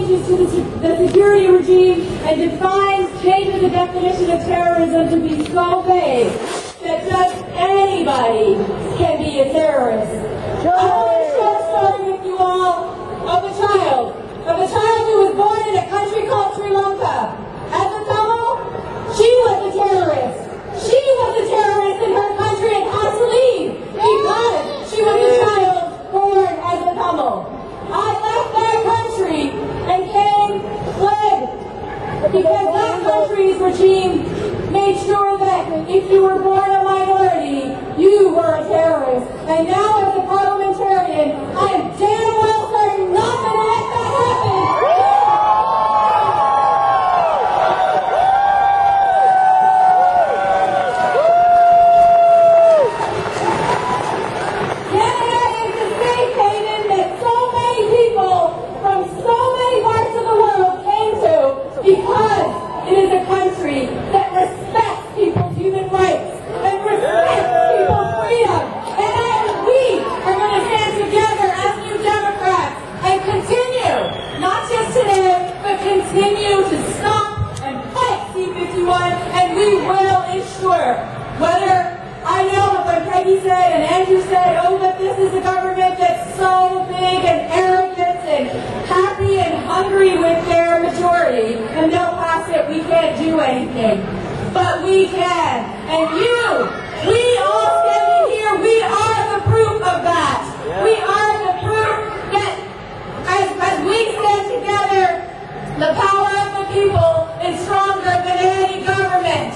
changes to the security regime and changes the definition of terrorism to be so vague that just anybody can be a terrorist. I want to share a story with you all of a child who was born in a country called Sri Lanka. As a Tamil, she was a terrorist. She was a terrorist in her country and had to leave because she was a child born as a Tamil. I left that country and fled, because that country's regime made sure that if you were born a minority, you were a terrorist. And now as a parliamentarian, I am damn well certain not going to let that happen. Because it is a country that respects people's human rights and respects people's freedom. And we are going to stand together as New Democrats and continue, not just today, but continue to stop and fight C-51, and we will ensure, whether I know what Peggy said and Andrew said, oh, but this is a government that's so big and arrogant and happy and hungry with their majority, and they'll pass it, we can't do anything. But we can. And we all standing here, we are the proof of that. We are the proof that as we stand together, the power of the people is stronger than any government.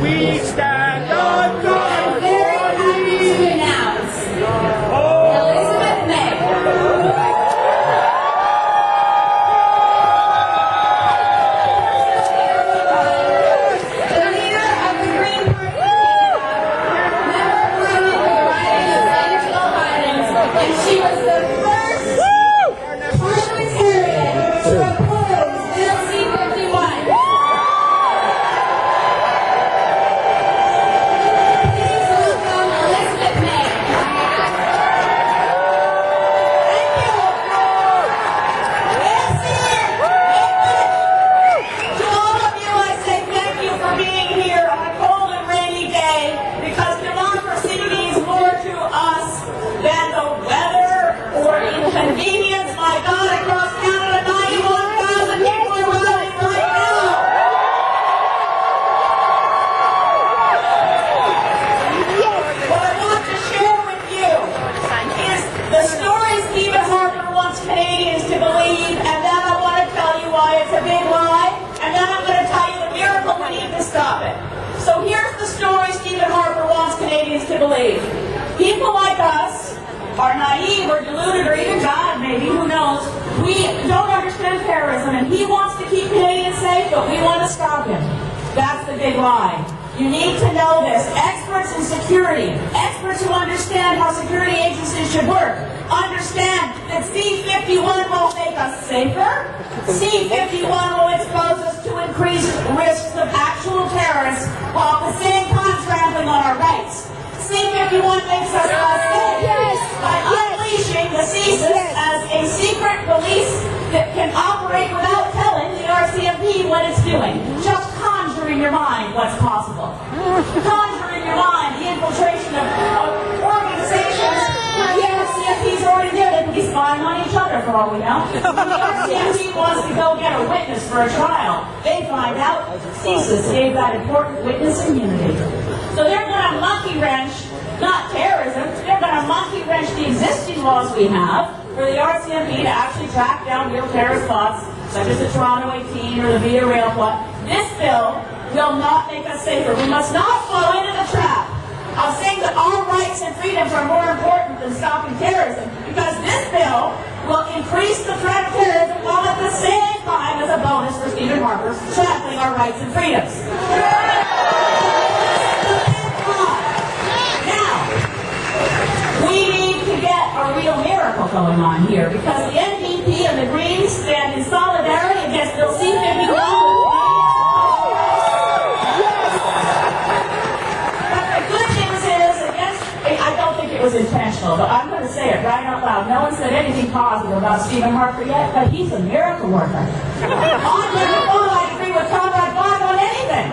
We stand on God. I'm very happy to announce Elizabeth May. The leader of the Green Party, member appointed for the riding of Angelo Highlands, and she was the first parliamentarian to oppose LC-51. Convenience, my God, across Canada, 91,000 people are rallying right now. What I want to share with you is the story Stephen Harper wants Canadians to believe, and then I want to tell you why it's a big lie, and then I'm going to tell you the miracle we need to stop it. So here's the story Stephen Harper wants Canadians to believe. People like us are naive or deluded or even God maybe, who knows. We don't understand terrorism, and he wants to keep Canadians safe, but we want to stop him. That's the big lie. You need to know this. Experts in security, experts who understand how security agencies should work, understand that C-51 won't make us safer. C-51 will expose us to increased risks of actual terrorists while at the same time trampling on our rights. C-51 makes us less safe by unleashing the CSIS as a secret police that can operate without telling the RCMP what it's doing. Just conjure in your mind what's possible. Conjure in your mind the infiltration of organizations where the RCMP's already there. They could be spying on each other for all we know. The RCMP wants to go get a witness for a trial. They find out CSIS gave that important witness immunity. So they're going to monkey wrench, not terrorism, they're going to monkey wrench the existing laws we have for the RCMP to actually track down real terrorist plots, such as the Toronto 18 or the Via Rail plot. This bill will not make us safer. We must not fall into the trap of saying that our rights and freedoms are more important than stopping terrorism, because this bill will increase the threat of terrorism while at the same time as a bonus for Stephen Harper trampling our rights and freedoms. We need to get a real miracle going on here, because the NDP and the Greens stand in solidarity against Bill C-51. But the good news is, I don't think it was intentional, but I'm going to say it right out loud. No one said anything positive about Stephen Harper yet, but he's a miracle worker. On miracle, I agree with Conrad Bond on anything.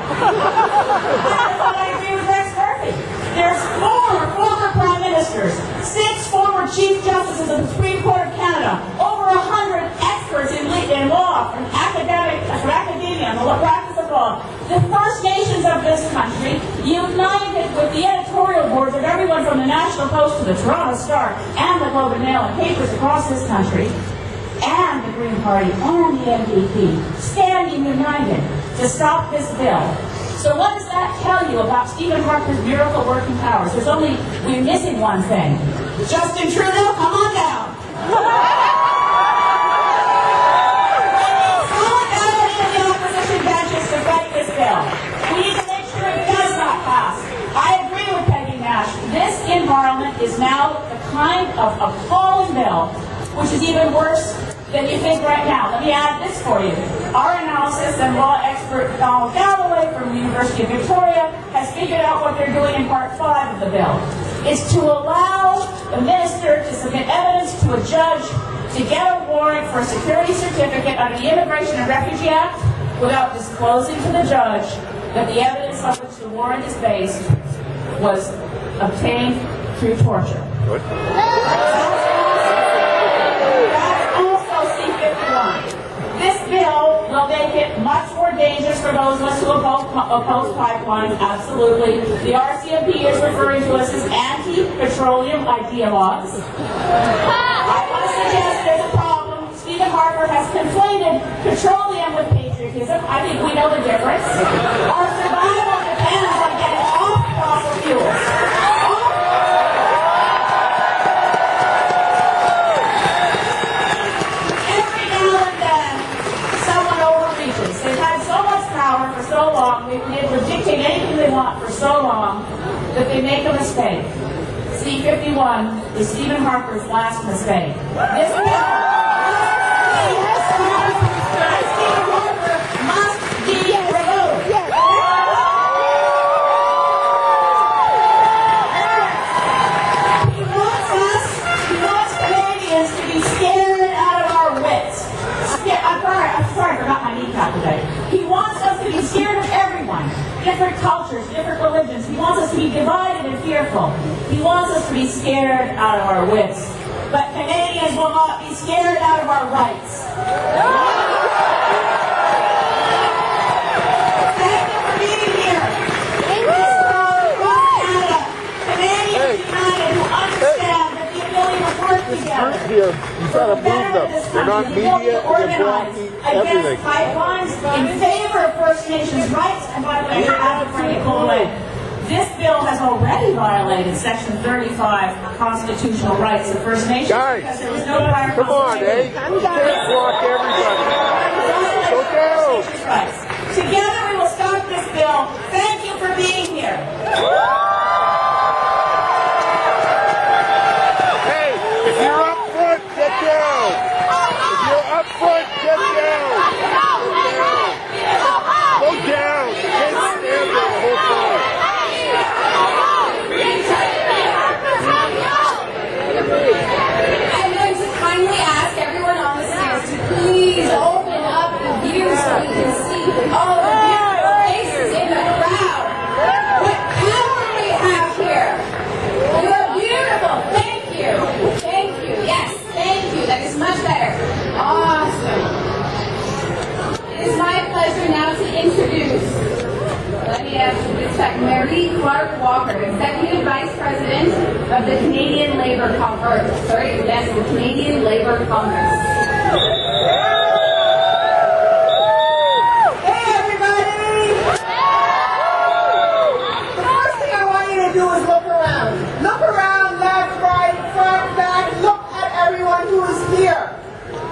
I agree with Rex Murphy. There's four former prime ministers, 6 former chief justices of the Supreme Court of Canada, over 100 experts in law, from academia, and the practice of law. The First Nations of this country, united with the editorial boards of everyone from the National Post to the Toronto Star and the Globe and Mail and papers across this country, and the Green Party and the NDP, standing united to stop this bill. So what does that tell you about Stephen Harper's miracle working powers? We're missing one thing. Justin Trudeau, come on down. Solidarity in the opposition benches to fight this bill. We need to make sure it does not pass. I agree with Peggy Nash. This in Parliament is now the kind of appalling bill, which is even worse than you think right now. Let me add this for you. Our analysis and law expert Donald Galloway from the University of Victoria has figured out what they're doing in part 5 of the bill. It's to allow the minister to submit evidence to a judge to get a warrant for a security certificate under the Immigration and Refugee Act without disclosing to the judge that the evidence on which the warrant is based was obtained through torture. What? This bill will make it much more dangerous for those of us who oppose pipelines, absolutely. The RCMP is referring to us as anti-petroleum ideologues. I want to suggest there's a problem. Stephen Harper has conflated petroleum with patriotism. I think we know the difference. Our survival depends on getting off fossil fuels. For so long, we've been able to dictate anything they want for so long that they make a mistake. C-51 is Stephen Harper's last mistake. This bill must be removed. He wants Canadians to be scared out of our wits. I'm sorry, I forgot my kneecap today. He wants us to be scared of everyone. Different cultures, different religions. He wants us to be divided and fearful. He wants us to be scared out of our wits. But Canadians will not be scared out of our rights. Thank you for being here. This crowd across Canada. Canadians united who understand that the ability to work together. You gotta move them. They're not media, they're blocking everything. Against pipelines, in favor of First Nations rights, and by the way, you're advocating equal way. This bill has already violated Section 35 constitutional rights of First Nations. Guys, because there was no prior come on, eh? You can't block everybody. Go down. Together we will stop this bill. bill. Thank you for being here. Hey, if you're up front, get down. If you're up front, get down. Go down. You can't stand there the whole time. I'm going to kindly ask everyone on the stairs to please open up the view so we can see all the beautiful faces in the crowd. What power we have here. You are beautiful. Thank you. Thank you. Yes, thank you. That is much better. Awesome. It is my pleasure now to introduce, let me ask you this second, Mary Clark Walker, Executive Vice President of the Canadian Labour Congress. The Canadian Labour Congress. Hey everybody! The first thing I want you to do is look around. Look around, left, right, front, back. Look at everyone who is here.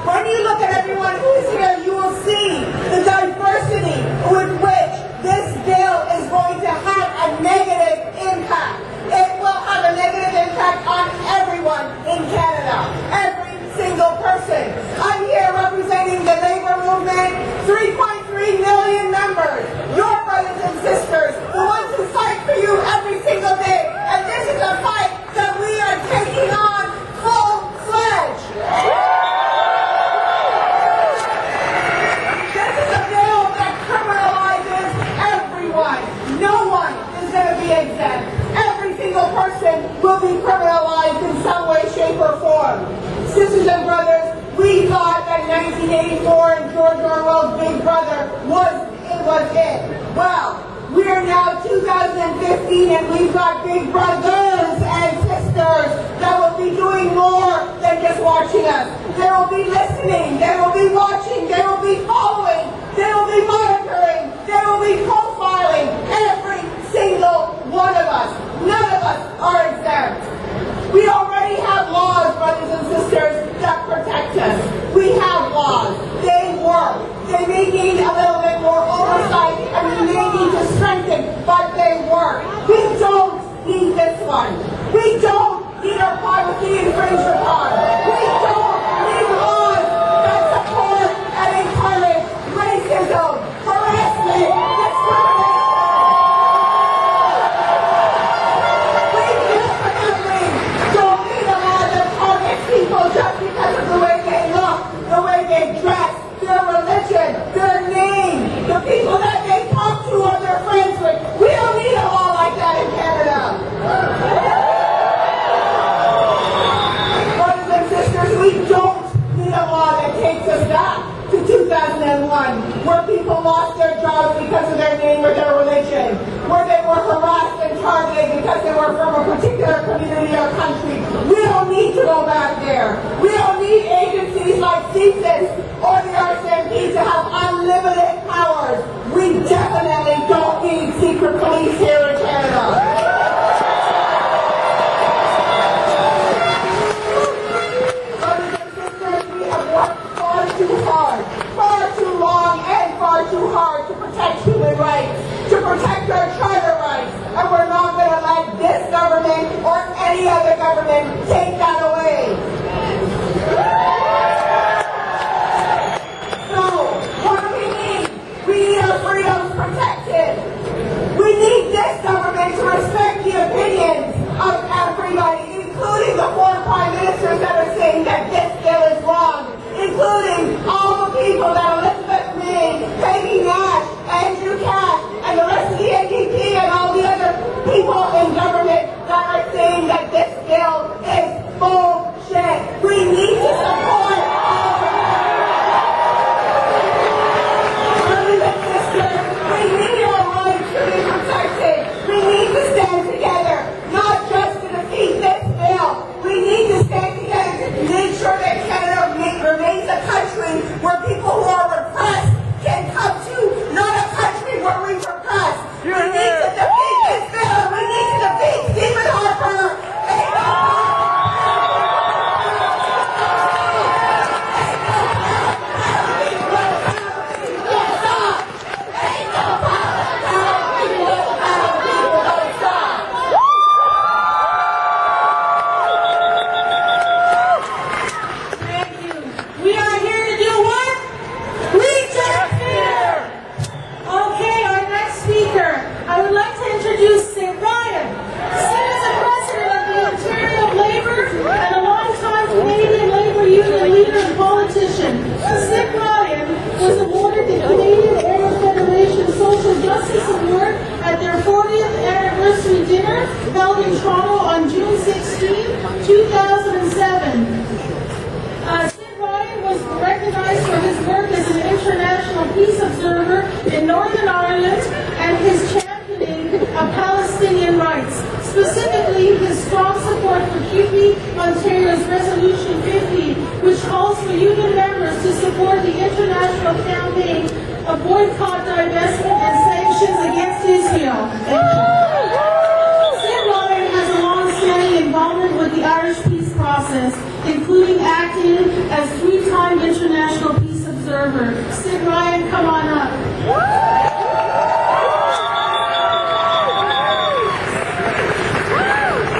When you look at everyone who is here, you will see the diversity with which this bill is going to have a negative impact. It will have a negative impact on everyone in Canada. Every single person. I'm here representing the labor movement, 3.3 million members, your brothers and sisters, the ones who fight for you every single day. And this is a fight that we are taking on full-fledged. This is a bill that criminalizes everyone. No one is going to be exempt. Every single person will be criminalized in some way, shape, or form. Sisters and brothers, we thought that 1984 and George Orwell's Big Brother was it. Well, we are now 2015 and we've got big brothers and sisters that will be doing more than just watching us. They will be listening, they will be watching, they will be following, they will be monitoring, they will be profiling every single one of us. None of us are exempt. We already have laws, brothers and sisters, that protect us. We have laws. They work. They may need a little bit more oversight and we may need to strengthen, but they work. We don't need this one. We don't need our privacy infringed upon. We don't need laws that support and encourage racism, harassment, discrimination. We definitely don't need a law that targets people just because of the way they look, the way they dress, their religion, their name, the people that they talk to or they're friends with. We don't need a law like that in Canada. Brothers specifically his strong support for QP Ontario's Resolution 50, which calls for union members to support the international campaign of boycott, divestment, and sanctions against Israel. Sid Ryan has a long-standing involvement with the Irish peace process, including acting as three-time international peace observer. Sid Ryan, come on up.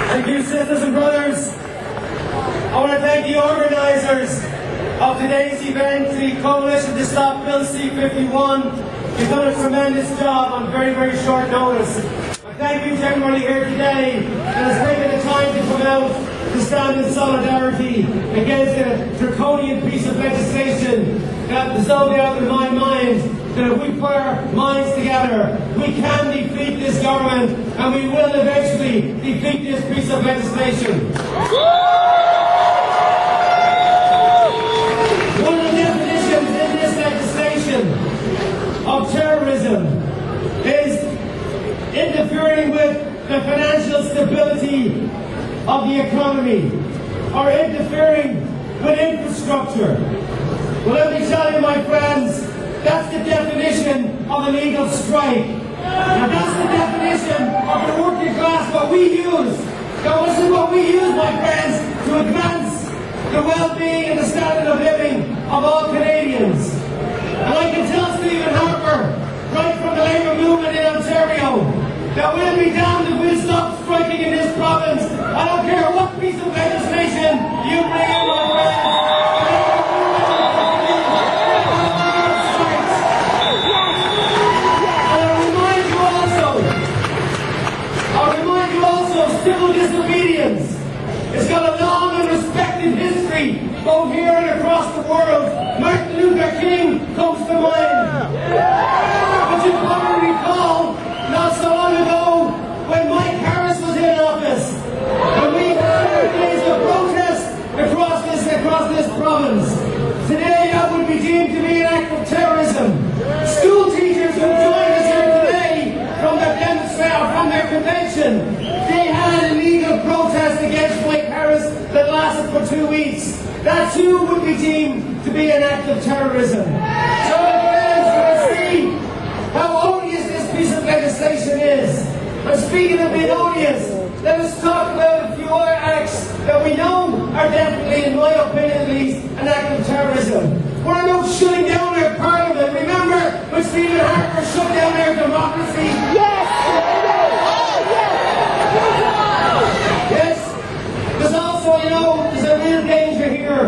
Thank you, sisters and brothers. I want to thank the organizers of today's event, the Coalition to Stop Bill C-51. You've done a tremendous job on very, very short notice. Thank you to everybody here today that has taken the time to come out to stand in solidarity against the draconian piece of legislation that is no doubt in my mind that if we put our minds together, we can defeat this government and we will eventually defeat this piece of legislation. One of the definitions in this legislation of terrorism is interfering with the financial stability of the economy or interfering with infrastructure. Well, let me tell you, my friends, that's the definition of a legal strike. And that's the definition of the working class, what we use. Now, this is what we use, my friends, to advance the well-being and the standard of living of all Canadians. And I can tell Stephen Harper, right from the Labour movement in Ontario, that we'll be damned if we'll stop striking in this province. I don't care what piece of legislation you bring in, my friends. Civil disobedience. It's got a long and respected history, both here and across the world. Martin Luther King comes to mind. But you probably recall, not so long ago, when Mike Harris was in office, and we had days of protest across this province. Today, that would be deemed to be an act of terrorism. School teachers who joined us here today from their convention, they had a legal protest against Mike Harris that lasted for 2 weeks. That too would be deemed to be an act of terrorism. So my friends, let's see how odious this piece of legislation is. And speaking of being odious, let us talk about a few other acts that we know are definitely, in my opinion at least, an act of terrorism. What about shutting down their parliament? Remember when Stephen Harper shut down their democracy? Yes! There's also, there's a real danger here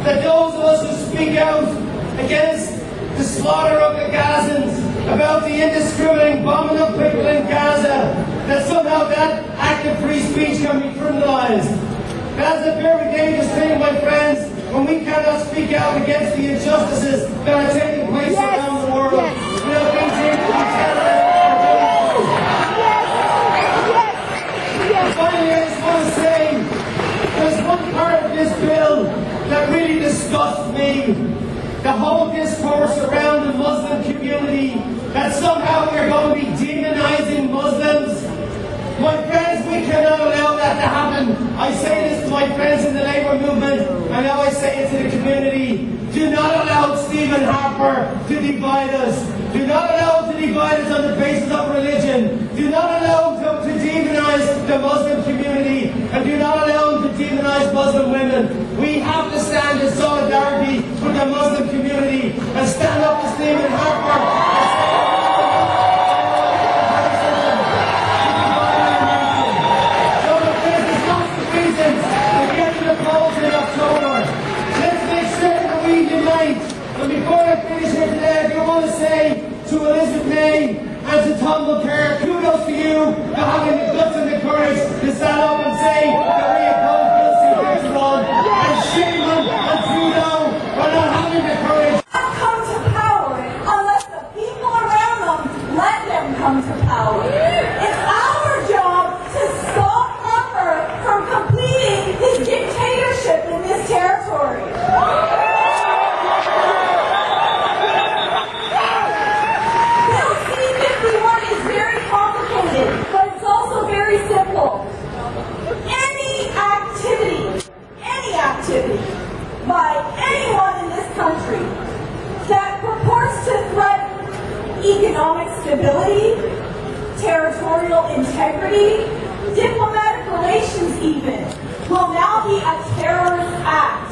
that those of us who speak out against the slaughter of the Gazans, about the indiscriminate bombing of people in Gaza, that somehow that act of free speech can be criminalized. That's a very dangerous thing, my friends, when we cannot speak out against the injustices that are taking place around the world. Without being taken to be terrorists. Finally, I just want to say, there's one part of this bill that really disgusts me. The whole discourse around the Muslim community, that somehow we're going to be demonizing Muslims. My friends, we cannot allow that to happen. I say this to my friends in the Labour movement, and now I say it to the community. Do not allow Stephen Harper to divide us. Do not allow him to divide us on the basis of religion. Do not allow him to demonize the Muslim community. And do not allow him to demonize Muslim women. We have to stand in solidarity with the Muslim community and stand up to Stephen Harper. And before I finish here today, I do want to say to Elizabeth May and to Tom McCarr, kudos to you for having the guts and the courage to stand up and say that we oppose Bill C-51. And shame on Trudeau for not having the courage. Come to power unless the people around them let them come to power. It's our job to stop Harper from completing his dictatorship in this territory. Bill C-51 is very complicated, but it's also very simple. will now be a terrorist act.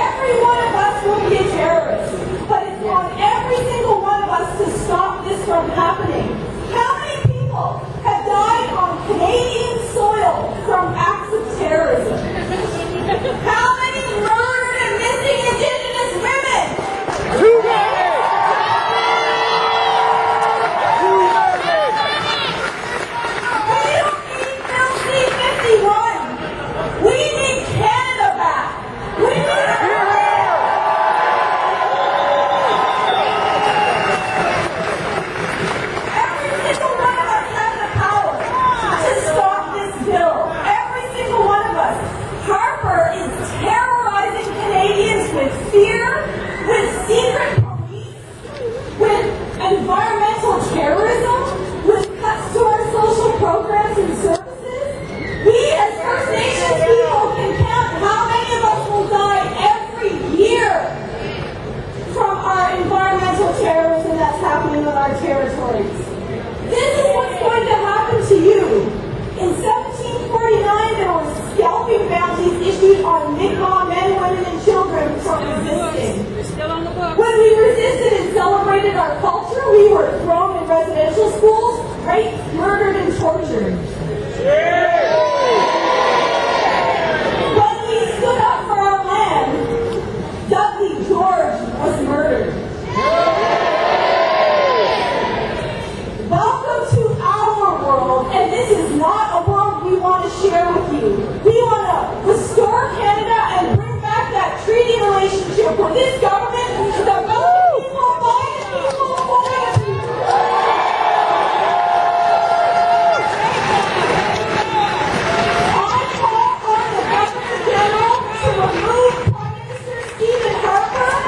Every one of us will be a terrorist, but it's on every single one of us to stop this from happening. How many people have died on Canadian soil from acts of terrorism? How many murdered and missing Indigenous women? Too many! We don't need Bill C-51. We need Canada back. We need every single one of us has the power to stop this bill. Every single one of us. Harper is terrorizing Canadians with fear, with secret police, with environmental terrorism, with cuts to our social programs and services. We as First Nations people can count how many of us will die every year from our environmental terrorism that's happening on our territories. This is what's going to happen to you. In 1749, there were scalping bounties issued on Mi'kmaq men, women, and children for resisting. When we resisted and celebrated our culture, we were thrown in residential schools, raped, murdered, and tortured. When we stood up for our land, Dudley George was murdered. Welcome to our world, and this is not a world we want to share with you. We want to restore Canada and bring back that treaty relationship where this government is about the people, by the people, for the people. I call on the Governor General to remove Prime Minister Stephen Harper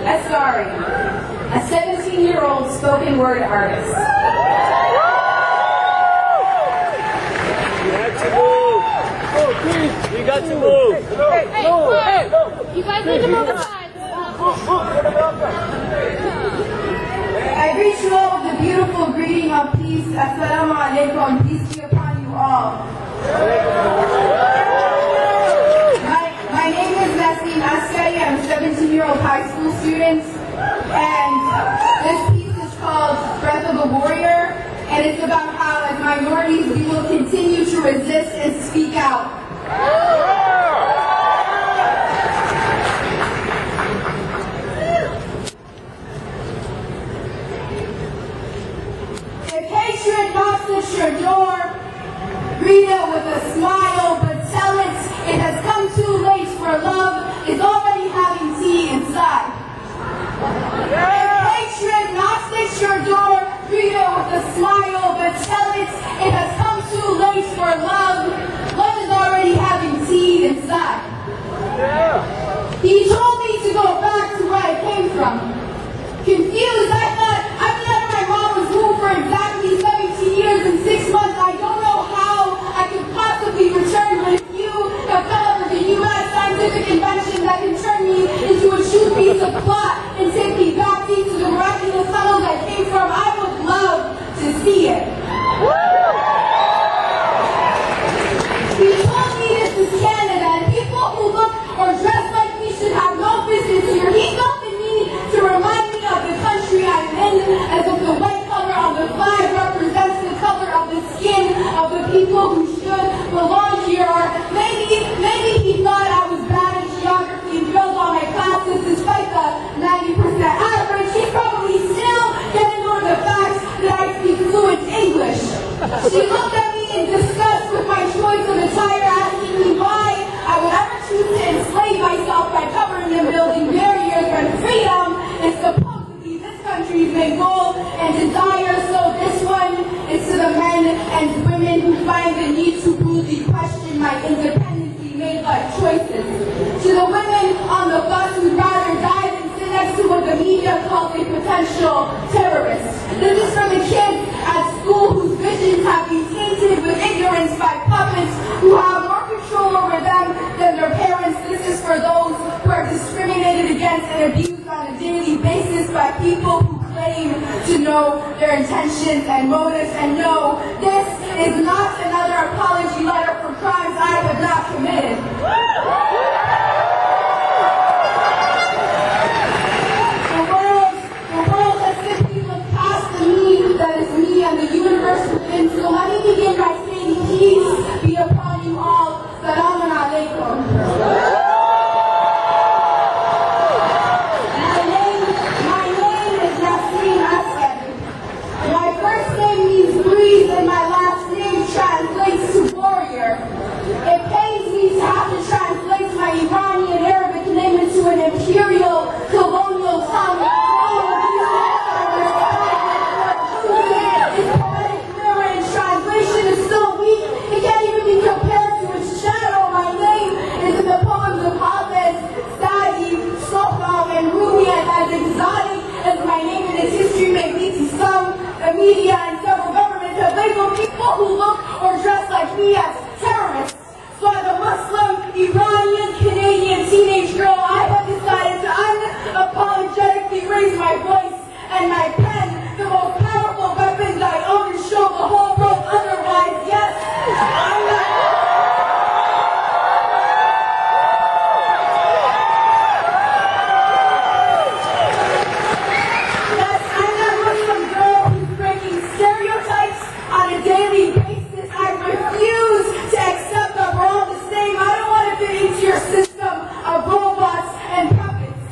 as a 17-year-old spoken word artist. You had to move! You got to move! You guys need to move aside. I greet you all with the beautiful greeting of peace. Assalamu alaikum. Peace be upon you all. My name is Nassim Askari. I'm a 17-year-old high school student. And this piece is called Breath of a Warrior. And it's about how as minorities we will continue to resist and speak out. If hatred knocks at your door, greet it with a smile, but tell it has come too late for love is already having tea inside. If hatred knocks at your door, greet it with a smile, but tell it has come too late for love. Love is already having tea inside. He told me to go back to where I came from. Confused, I thought my mom was moved for exactly 17 years and 6 months. I don't know how I could possibly return, but if you have come up with a U.S. scientific invention that can turn me into a true piece of plot and take me back into the miraculous tunnels I came from, I would love to see it. He told me this is Canada, and people who look or dress like me should have no business here. He felt the need to remind me of the country I'm in, as if the white color on the flag represents the color of the skin of the people who should belong here. Or maybe he thought I was bad at geography and failed all my classes despite the 90% average. He's probably still getting over the fact that I speak fluent English. She looked at me in disgust with my choice of attire, asking me why I would ever choose to enslave myself by covering and building barriers when freedom is supposed to be this country's main goal and desire. So this one is to the men men and women who find the need to boldly question my independency made life choices. To the women on the bus who'd rather die than sit next to what the media calls a potential terrorist. This is for the kids at school whose visions have been tainted with ignorance by puppets who have more control over them than their parents. This is for those who are discriminated against and abused on a daily basis by people who claim to know their intentions and motives. And no, this is not another apology letter for crimes I have not committed. The world has simply looked past the me that is me and the universe within. So let me begin by saying peace be upon you all. Salamun alaikum. And my last name translates to warrior. It pains me to have to translate my Iranian Arabic name into an imperial colonial tongue. Its poetic mirror in translation is so weak, it can't even be compared to its shadow. My name is in the poems of Hafiz, Saadi, Sohrab, and Rumi, and as exotic as my name and its history may be to some, the media and several governments have labeled people who look or dress like me as terrorists. So as a Muslim, Iranian, Canadian teenage girl, I have decided to unapologetically raise my voice and my pen, the most powerful weapons I own, and show the whole world otherwise. Yes, I'm not. On a daily basis, I refuse to accept that we're all the same. I don't want to fit into your system of robots and puppets.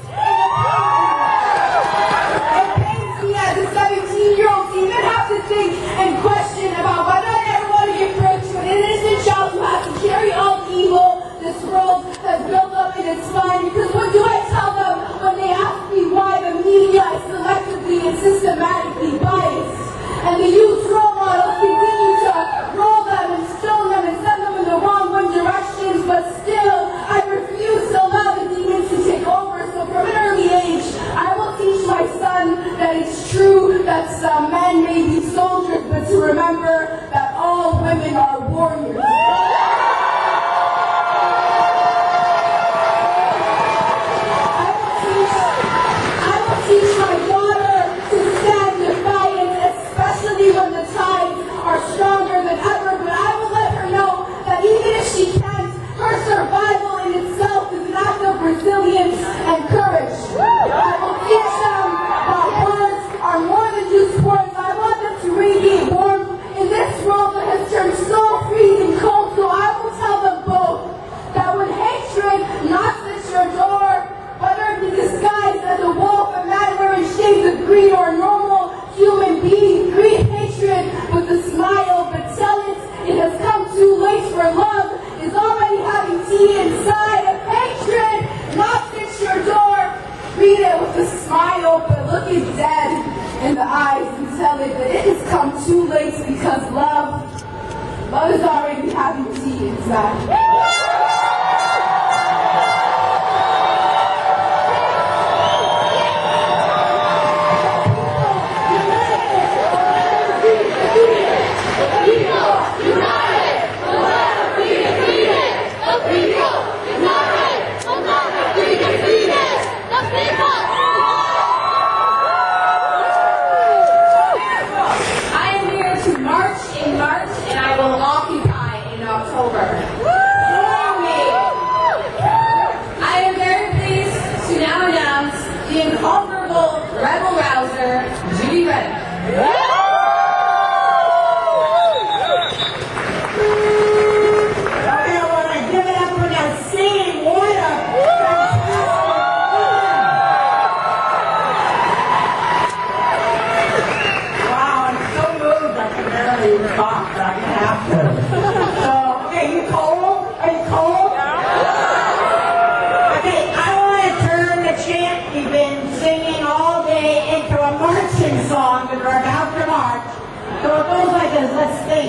It pains me as a 17-year-old to even have to think and question about whether I ever want to give birth to an innocent child who has to carry all the evil this world has built up in its spine. Because what do I tell them when they ask me why the media is selectively and systematically biased? And the youth role models continue to roll them and stone them and send them in the wrong directions, but still, I refuse to allow the demons to take over. So from an early age, I will teach my son that it's true that some men may be soldiers, but to remember that all women are warriors. I will teach my daughter to stand defiant, especially when the tides are stronger than ever, but I will let her know that even if she can't, her survival in itself is an act of resilience and courage. I will teach them that words are more than just words. I want them to radiate warmth in this world that has turned so freezing cold, so I will tell them both that when hatred knocks at your door, whether it be disguised as a wolf, a man wearing shades of green, or a normal human being, greet hatred with a smile, but tell it has come too late, for love is already having tea inside. If hatred knocks at your door, greet it with a smile, but look it dead in the eyes and tell it that it has come too late, because love is already having tea inside. Rebel rouser, Judy Reddick. Okay, I want to give it up for that scene. What a wow, I'm so moved I can barely even talk, but I'm going to have to. So, okay, you cold? Are you cold? Okay, I want to turn the chant we've been singing all day into a marching song that we're about to march. So it goes like this. Let's sing.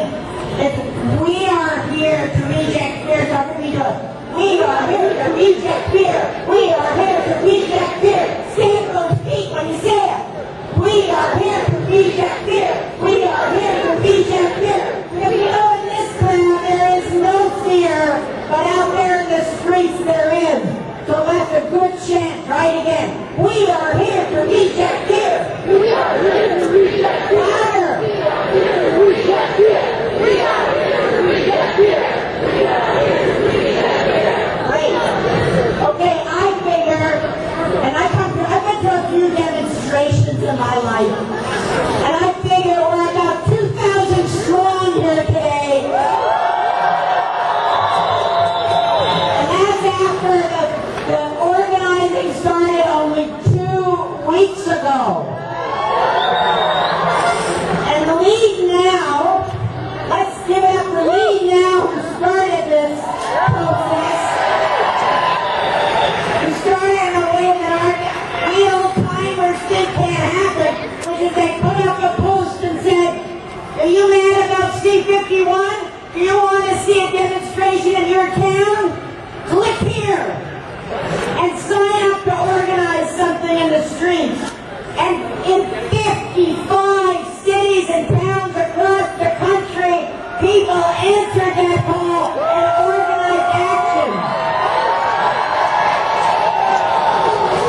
C-51? Do you want to see a demonstration in your town? Click here and sign up to organize something in the streets. And in 55 cities and towns across the country, people answered that call and organized action.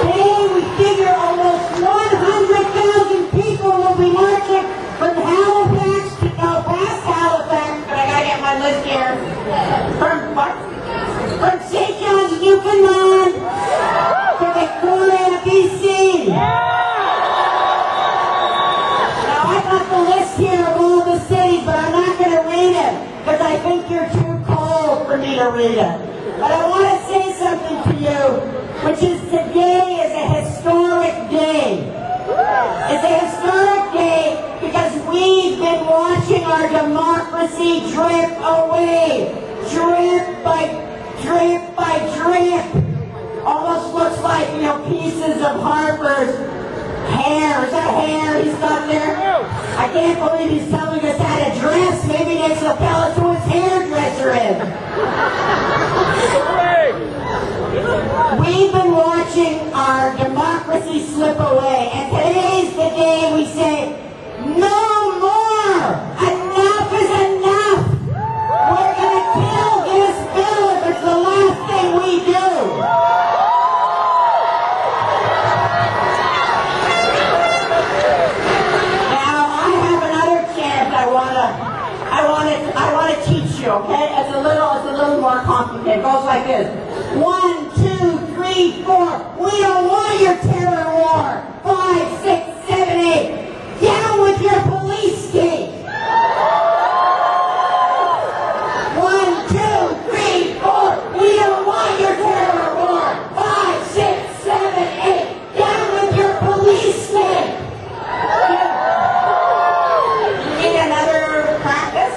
Today we figure almost 100,000 people will be marching from Halifax to past Halifax, but I gotta get my list here. From St. John's, Newfoundland to Victoria, BC. Now I got the list here of all the cities, but I'm not going to read it because I think you're too cold for me to read it. But I want to say something to you, which is today is a historic day. It's a historic day because we've been watching our democracy drip away, drip by drip. Almost looks like, pieces of Harper's hair. Is that hair he's got there? I can't believe he's telling us how to dress. Maybe next will tell us who his hairdresser is. We've been watching our democracy slip away, and today's the day we say, no more! Enough is enough! We're going to kill this bill if it's the last thing we do! Now, I have another chant I want to teach you, okay? It's a little more complicated. It goes like this. 1, 2, 3, 4. We don't want your terror war. 5, 6, 7, 8. Down with your police state. 1, 2, 3, 4. We don't want your terror war. 5, 6, 7, 8. Down with your police state. You need another practice?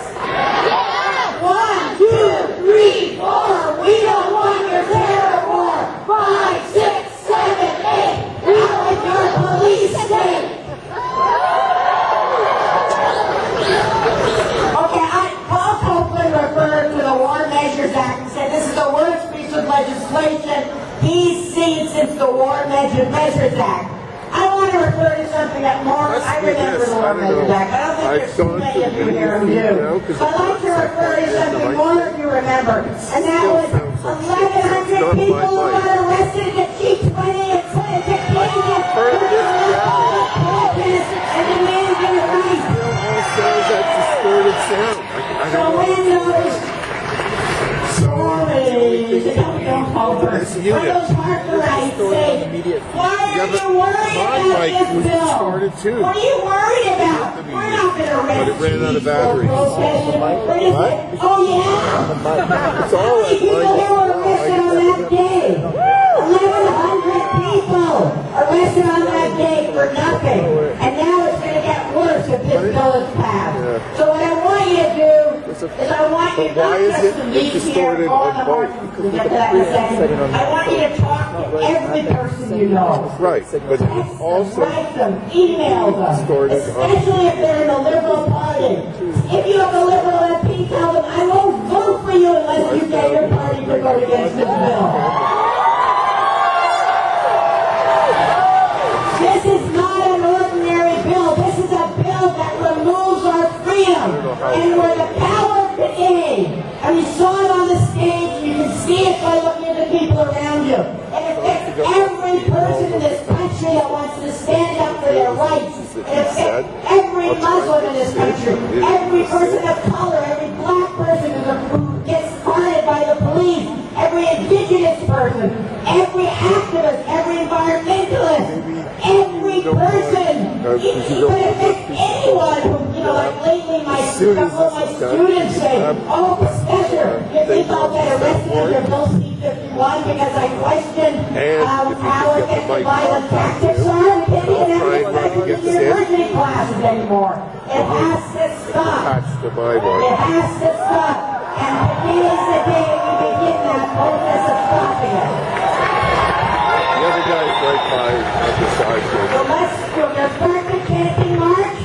1, 2, 3, 4. We don't want your terror war. 5, 6, 7, 8. Down with your police state. Okay, Paul Copeland referred to the War Measures Act and said this is the worst piece of legislation he's seen since the War Measures Act. I want to refer to something that more, I remember the War Measures Act. I don't think there's too many of you here who do. I'd like to refer to something more of you remember, and that was 1,100 people who got arrested at G20 and Canada and demanded their rights. Sounds like distorted sound. I So don't know. when those stories, when those heartbreaks say, why are you worried about this bill? What are you worried about? We're not going to arrest But it ran out of batteries. We're just saying, oh yeah? It's all How many people here were arrested on that day? 1,100 people arrested on that day for nothing. And now it's going to get worse if this bill is passed. So what I want you to do is I want you But why not is just it to meet distorted here on on the both? march. We'll get to that in a second. I want you to talk to every person you know. Right, but Text them, also write them, email them, distorted especially if they're in the Liberal Party. If you have a Liberal MP, tell them, I won't vote for you unless you get your party to vote against this bill. This is not an ordinary bill. This is a bill that removes our freedom and where the power could aid. And you saw it on the stage. You can see it by looking at the people around you. It affects every person in this country that wants to stand up for their rights. It affects every Muslim in this country, every person of color, every black person who gets targeted by the police, every indigenous person, every activist, every environmentalist, every person. It could affect anyone who, like lately a couple of my students say, oh, Professor, you think I'll get arrested under Bill C-51 because I question how effective violent tactics are? We can't even have it in university classes anymore. It has to stop. attached to my one. It has to stop. And today is the day we begin that process of stopping it. The other guy's right by the side So here. let's start the chanting march,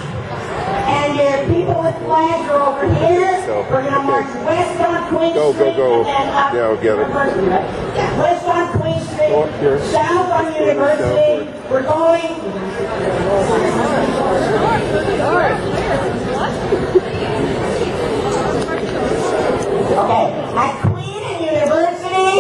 and your people people with flags are over here. So, We're going to march west on Queen Go, Street. go. And then up Yeah, I'll get it. west on Queen Street. Go up here. South on University. We're going. Okay, at Queen and University,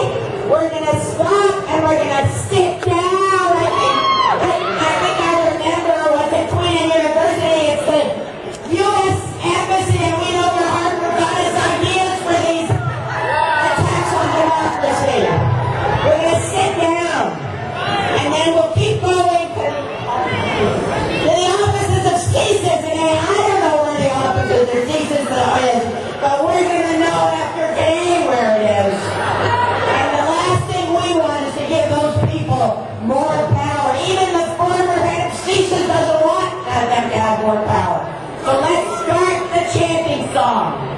we're going to stop and we're going to sit down. I think I remember what's at Queen and University. It's the U.S. Embassy, and we know where Harvard got its ideas for these attacks on democracy. We're going to sit down, and then we'll keep going to the offices of CSIS, and I don't know where the offices of CSIS is, but we're going to know after today where it is. And the last thing we want is to give those people more power. Even the former head of CSIS doesn't want them to have more power. So let's start the chanting song.